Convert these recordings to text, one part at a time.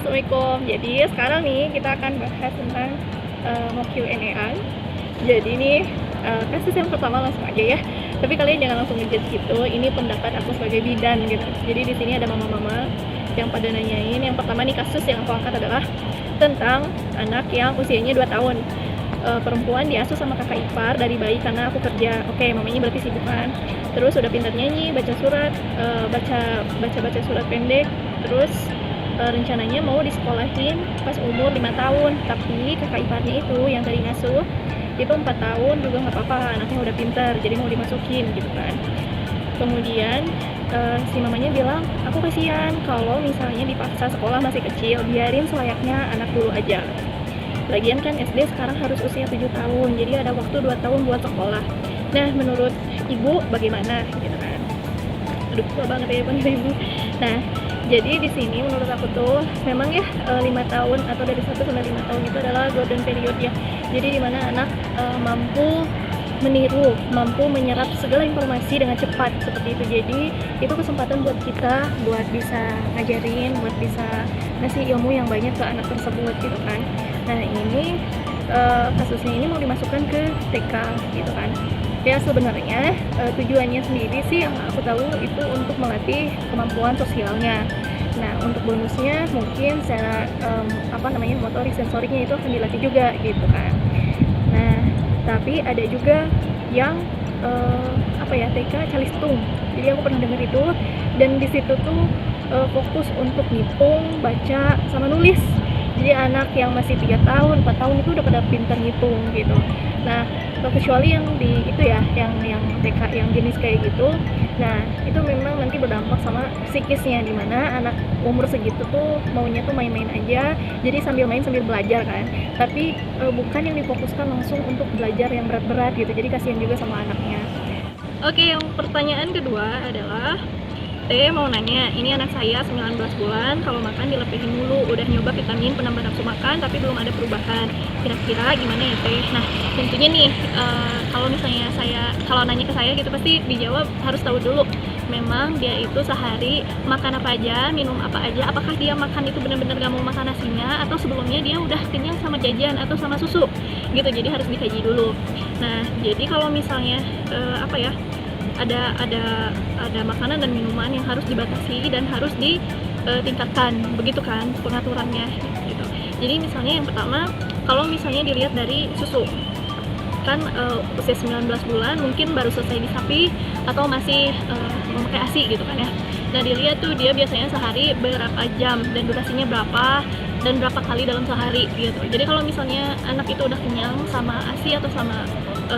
Assalamualaikum. Jadi sekarang nih kita akan bahas tentang mau Q&A-an. Jadi nih kasus yang pertama langsung aja ya. Tapi kalian jangan langsung ngejudge gitu. Ini pendapat aku sebagai bidan gitu. Jadi di sini ada mama-mama yang pada nanyain. Yang pertama nih kasus yang aku angkat adalah tentang anak yang usianya 2 tahun. Perempuan diasuh sama kakak ipar dari bayi karena aku kerja. Oke, mamanya berarti sibuk kan. Terus udah pintar nyanyi, baca surat, baca surat pendek. Terus rencananya mau disekolahin pas umur 5 tahun, tapi kakak iparnya itu yang dari ngasuh itu 4 tahun juga nggak apa-apa, anaknya udah pintar, jadi mau dimasukin gitu kan. Kemudian si mamanya bilang, aku kasihan kalau misalnya dipaksa sekolah masih kecil, biarin selayaknya anak dulu aja. Lagian kan SD sekarang harus usia 7 tahun, jadi ada waktu 2 tahun buat sekolah. Nah, menurut ibu bagaimana gitu kan? Aduh, tua banget ya panggil ibu. Nah, jadi di sini menurut aku tuh memang ya 5 tahun atau dari 1 sampai 5 tahun itu adalah golden period ya. Jadi dimana anak mampu meniru, mampu menyerap segala informasi dengan cepat seperti itu. Jadi itu kesempatan buat kita buat bisa ngajarin, buat bisa ngasih ilmu yang banyak ke anak tersebut gitu kan. Nah ini kasusnya ini mau dimasukkan ke TK gitu kan. Ya sebenarnya tujuannya sendiri sih yang aku tahu itu untuk melatih kemampuan sosialnya. Nah untuk bonusnya mungkin secara motorik sensoriknya itu akan dilatih juga gitu kan. Nah tapi ada juga yang TK Calistung. Jadi aku pernah dengar itu dan di situ tuh fokus untuk ngitung, baca, sama nulis. Jadi anak yang masih 3 tahun, 4 tahun itu udah pada pintar ngitung gitu. Nah, kecuali yang di itu ya, yang TK yang jenis kayak gitu. Nah, itu memang nanti berdampak sama psikisnya, dimana anak umur segitu tuh maunya tuh main-main aja, jadi sambil main sambil belajar kan. Tapi bukan yang difokuskan langsung untuk belajar yang berat-berat gitu. Jadi kasihan juga sama anaknya. Oke, yang pertanyaan kedua adalah Teh mau nanya, ini anak saya 19 bulan, kalau makan dilepehin mulu, udah nyoba vitamin penambah nafsu makan tapi belum ada perubahan. Kira-kira gimana ya Teh? Nah, tentunya nih kalau misalnya kalau nanya ke saya gitu pasti dijawab harus tahu dulu. Memang dia itu sehari makan apa aja, minum apa aja, apakah dia makan itu benar-benar gak mau makan nasinya atau sebelumnya dia udah kenyang sama jajan atau sama susu gitu. Jadi harus dikaji dulu. Nah, jadi kalau misalnya ada makanan dan minuman yang harus dibatasi dan harus ditingkatkan, begitu kan pengaturannya gitu. Jadi misalnya yang pertama, kalau misalnya dilihat dari susu kan usia 19 bulan mungkin baru selesai disapi atau masih memakai ASI gitu kan ya. Nah dilihat tuh dia biasanya sehari berapa jam dan durasinya berapa dan berapa kali dalam sehari gitu. Jadi kalau misalnya anak itu udah kenyang sama ASI atau sama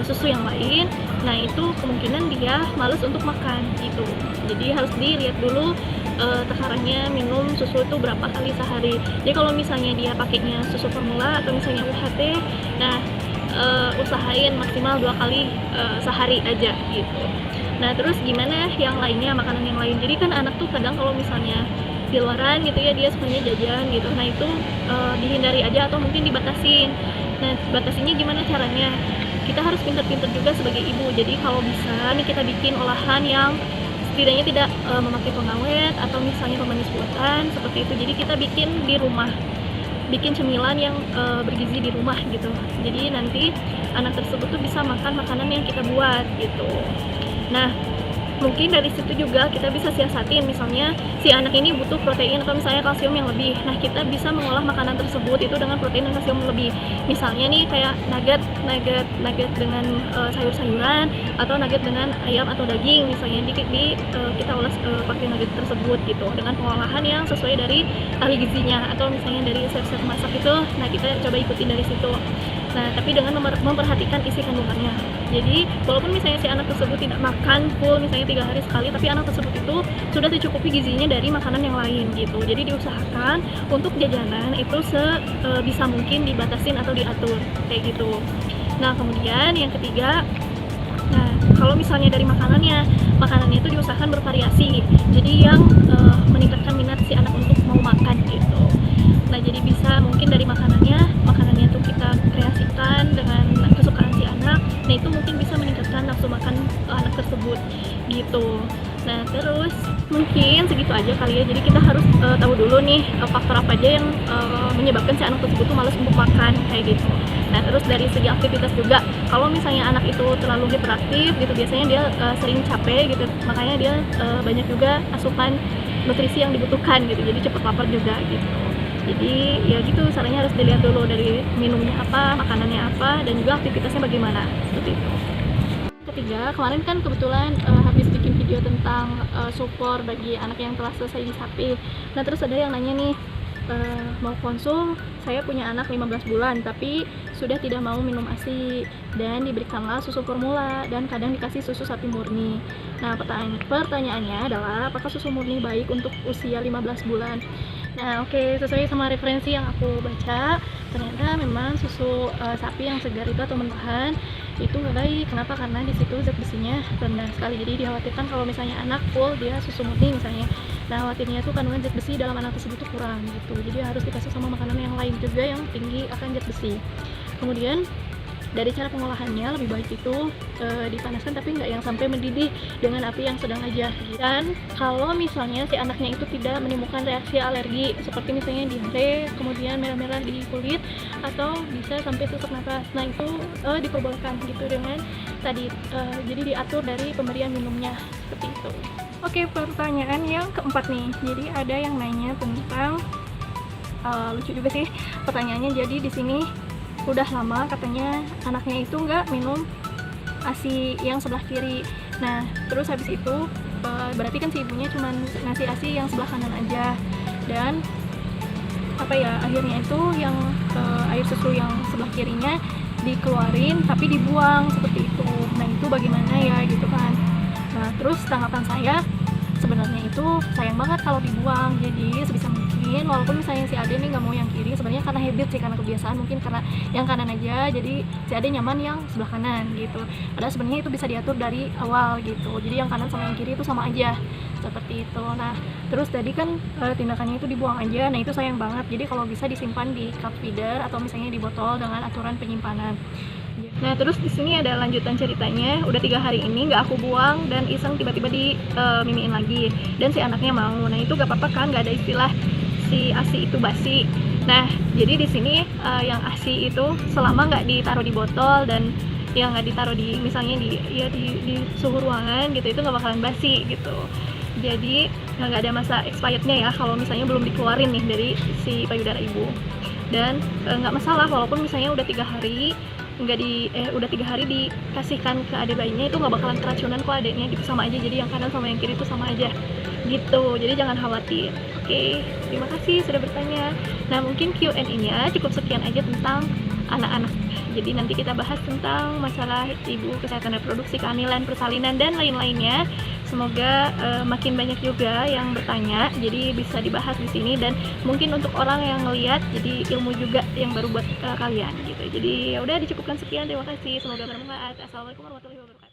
susu yang lain, nah itu kemungkinan dia males untuk makan gitu. Jadi harus dilihat dulu takarannya minum susu itu berapa kali sehari. Jadi kalau misalnya dia pakainya susu formula atau misalnya UHT, nah usahain maksimal 2 kali sehari aja gitu. Nah terus gimana yang lainnya, makanan yang lain? Jadi kan anak tuh kadang kalau misalnya di luaran gitu ya dia sukanya jajan gitu. Nah itu dihindari aja atau mungkin dibatasin. Nah batasinya gimana caranya? Kita harus pintar-pintar juga sebagai ibu. Jadi kalau bisa nih kita bikin olahan yang setidaknya tidak memakai pengawet atau misalnya pemanis buatan seperti itu. Jadi kita bikin di rumah, bikin cemilan yang bergizi di rumah gitu. Jadi nanti anak tersebut tuh bisa makan makanan yang kita buat gitu. Nah mungkin dari situ juga kita bisa siasatin, misalnya si anak ini butuh protein atau misalnya kalsium yang lebih. Nah kita bisa mengolah makanan tersebut itu dengan protein dan kalsium lebih. Misalnya nih kayak nugget dengan sayur-sayuran atau nugget dengan ayam atau daging, misalnya kita olah pakai nugget tersebut gitu dengan pengolahan yang sesuai dari ahli gizinya atau misalnya dari resep masak itu. Nah kita coba ikutin dari situ. Nah tapi dengan memperhatikan isi kandungannya. Jadi walaupun misalnya si anak tersebut tidak makan full misalnya 3 hari sekali, tapi anak tersebut itu sudah tercukupi gizinya dari makanan yang lain gitu. Jadi diusahakan untuk jajanan itu sebisa mungkin dibatasin atau diatur kayak gitu. Nah kemudian yang ketiga, nah kalau misalnya dari makanannya itu diusahakan bervariasi. Jadi yang meningkatkan minat si anak untuk mau makan gitu. Nah jadi bisa mungkin dari makanannya itu kita kreasikan dengan kesukaan si anak. Nah itu mungkin bisa meningkatkan nafsu makan anak tersebut gitu. Nah terus Terus mungkin segitu aja kali ya. Jadi kita harus tahu dulu nih faktor apa aja yang menyebabkan si anak tersebut tuh malas untuk makan kayak gitu. Nah terus dari segi aktivitas juga, kalau misalnya anak itu terlalu hiperaktif gitu, biasanya dia sering capek gitu, makanya dia banyak juga asupan nutrisi yang dibutuhkan gitu, jadi cepet lapar juga gitu. Jadi ya gitu, caranya harus dilihat dulu dari minumnya apa, makanannya apa, dan juga aktivitasnya bagaimana, seperti itu. Ketiga, kemarin kan kebetulan habis bikin video tentang support bagi anak yang telah selesai disapi. Nah terus ada yang nanya nih, mau konsul, saya punya anak 15 bulan tapi sudah tidak mau minum ASI dan diberikanlah susu formula dan kadang dikasih susu sapi murni. Nah pertanyaannya adalah apakah susu murni baik untuk usia 15 bulan? Nah oke, sesuai sama referensi yang aku baca, ternyata memang susu sapi yang segar itu atau mentahan itu nggak baik. Kenapa? Karena di situ zat besinya rendah sekali, jadi dikhawatirkan kalau misalnya anak full dia susu murni misalnya, nah khawatirnya tuh kandungan zat besi dalam anak tersebut tuh kurang gitu, jadi harus dikasih sama makanan yang lain juga yang tinggi akan zat besi. Kemudian dari cara pengolahannya lebih baik itu dipanaskan tapi nggak yang sampai mendidih dengan api yang sedang aja. Dan kalau misalnya si anaknya itu tidak menimbulkan reaksi alergi seperti misalnya diare, kemudian merah-merah di kulit, atau bisa sampai sesak napas, nah itu diperbolehkan gitu dengan tadi jadi diatur dari pemberian minumnya seperti itu. Oke, pertanyaan yang keempat nih, jadi ada yang nanya tentang lucu juga sih pertanyaannya. Jadi di sini udah lama katanya anaknya itu nggak minum ASI yang sebelah kiri. Nah terus habis itu berarti kan si ibunya cuma ngasih ASI yang sebelah kanan aja, dan apa ya, akhirnya itu yang air susu yang sebelah kirinya dikeluarin tapi dibuang seperti itu. Nah itu bagaimana ya gitu kan. Nah terus tanggapan saya, sebenarnya itu sayang banget kalau dibuang. Jadi sebisa mungkin walaupun misalnya si Ade nih nggak mau yang kiri, sebenarnya karena habit sih, karena kebiasaan, mungkin karena yang kanan aja, jadi si Ade nyaman yang sebelah kanan gitu. Padahal sebenarnya itu bisa diatur dari awal gitu, jadi yang kanan sama yang kiri itu sama aja seperti itu. Nah terus tadi kan tindakannya itu dibuang aja, nah itu sayang banget. Jadi kalau bisa disimpan di cup feeder atau misalnya di botol dengan aturan penyimpanan. Nah terus di sini ada lanjutan ceritanya, udah 3 hari ini nggak aku buang dan iseng tiba-tiba mimiin lagi dan si anaknya mau. Nah itu gak apa-apa kan, nggak ada istilah si ASI itu basi. Nah jadi di sini yang ASI itu selama nggak ditaruh di botol dan yang nggak ditaruh di misalnya di suhu ruangan gitu, itu nggak bakalan basi gitu. Jadi nggak ada masa expirednya ya kalau misalnya belum dikeluarin nih dari si payudara ibu. Dan nggak masalah walaupun misalnya udah 3 hari udah 3 hari dikasihkan ke adik bayinya, itu nggak bakalan keracunan kok adiknya gitu, sama aja. Jadi yang kanan sama yang kiri itu sama aja gitu, jadi jangan khawatir. Oke, terima kasih sudah bertanya. Nah mungkin Q&A-nya cukup sekian aja tentang anak-anak. Jadi nanti kita bahas tentang masalah ibu, kesehatan reproduksi, kehamilan, persalinan, dan lain-lainnya. Semoga makin banyak juga yang bertanya, jadi bisa dibahas di sini, dan mungkin untuk orang yang ngelihat jadi ilmu juga yang baru buat kalian gitu. Jadi ya udah, dicukupkan sekian, terima kasih, semoga bermanfaat. Assalamualaikum warahmatullahi wabarakatuh.